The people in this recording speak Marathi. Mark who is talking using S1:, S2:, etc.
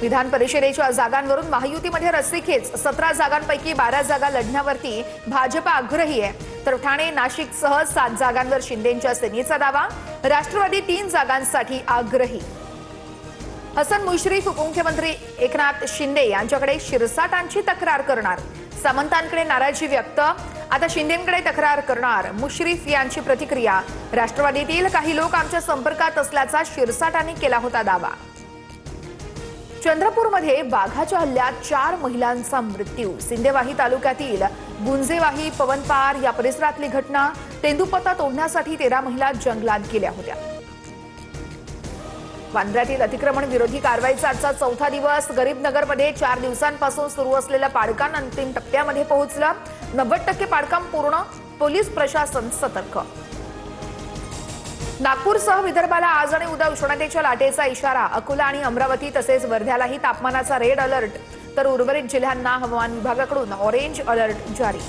S1: विधान परिषदेच्या जागांवरून महायुतीमध्ये रस्सीखेच 17 जागांपैकी 12 जागा लढण्यावरती भाजप आग्रही आहे, तर ठाणे नाशिकसह 7 जागांवर शिंदेंच्या सेनेचा दावा. राष्ट्रवादी 3 जागांसाठी आग्रही. हसन मुश्रीफ उपमुख्यमंत्री एकनाथ शिंदे यांच्याकडे शिरसाटांची तक्रार करणार. सामंतांकडे नाराजी व्यक्त, आता शिंदेंकडे तक्रार करणार. मुश्रीफ यांची प्रतिक्रिया. राष्ट्रवादीतील काही लोक आमच्या संपर्कात असल्याचा शिरसाटांनी केला होता दावा. चंद्रपूरमध्ये वाघाच्या हल्ल्यात 4 महिलांचा मृत्यू. सिंदेवाही तालुक्यातील गुंजेवाही पवनपार या परिसरातली घटना. तेंदूपत्ता तोडण्यासाठी 13 महिला जंगलात गेल्या होत्या. वांद्र्यातील अतिक्रमण विरोधी कारवाईचा आजचा 4था दिवस. गरीबनगरमध्ये 4 दिवसांपासून सुरू असलेलं पाडकाम अंतिम टप्प्यामध्ये पोहोचलं. 90% पाडकाम पूर्ण. पोलीस प्रशासन सतर्क. नागपूरसह विदर्भाला आज आणि उद्या उष्णतेच्या लाटेचा इशारा. अकोला आणि अमरावती तसेच वर्ध्यालाही तापमानाचा रेड अलर्ट, तर उर्वरित जिल्ह्यांना हवामान विभागाकडून ऑरेंज अलर्ट जारी.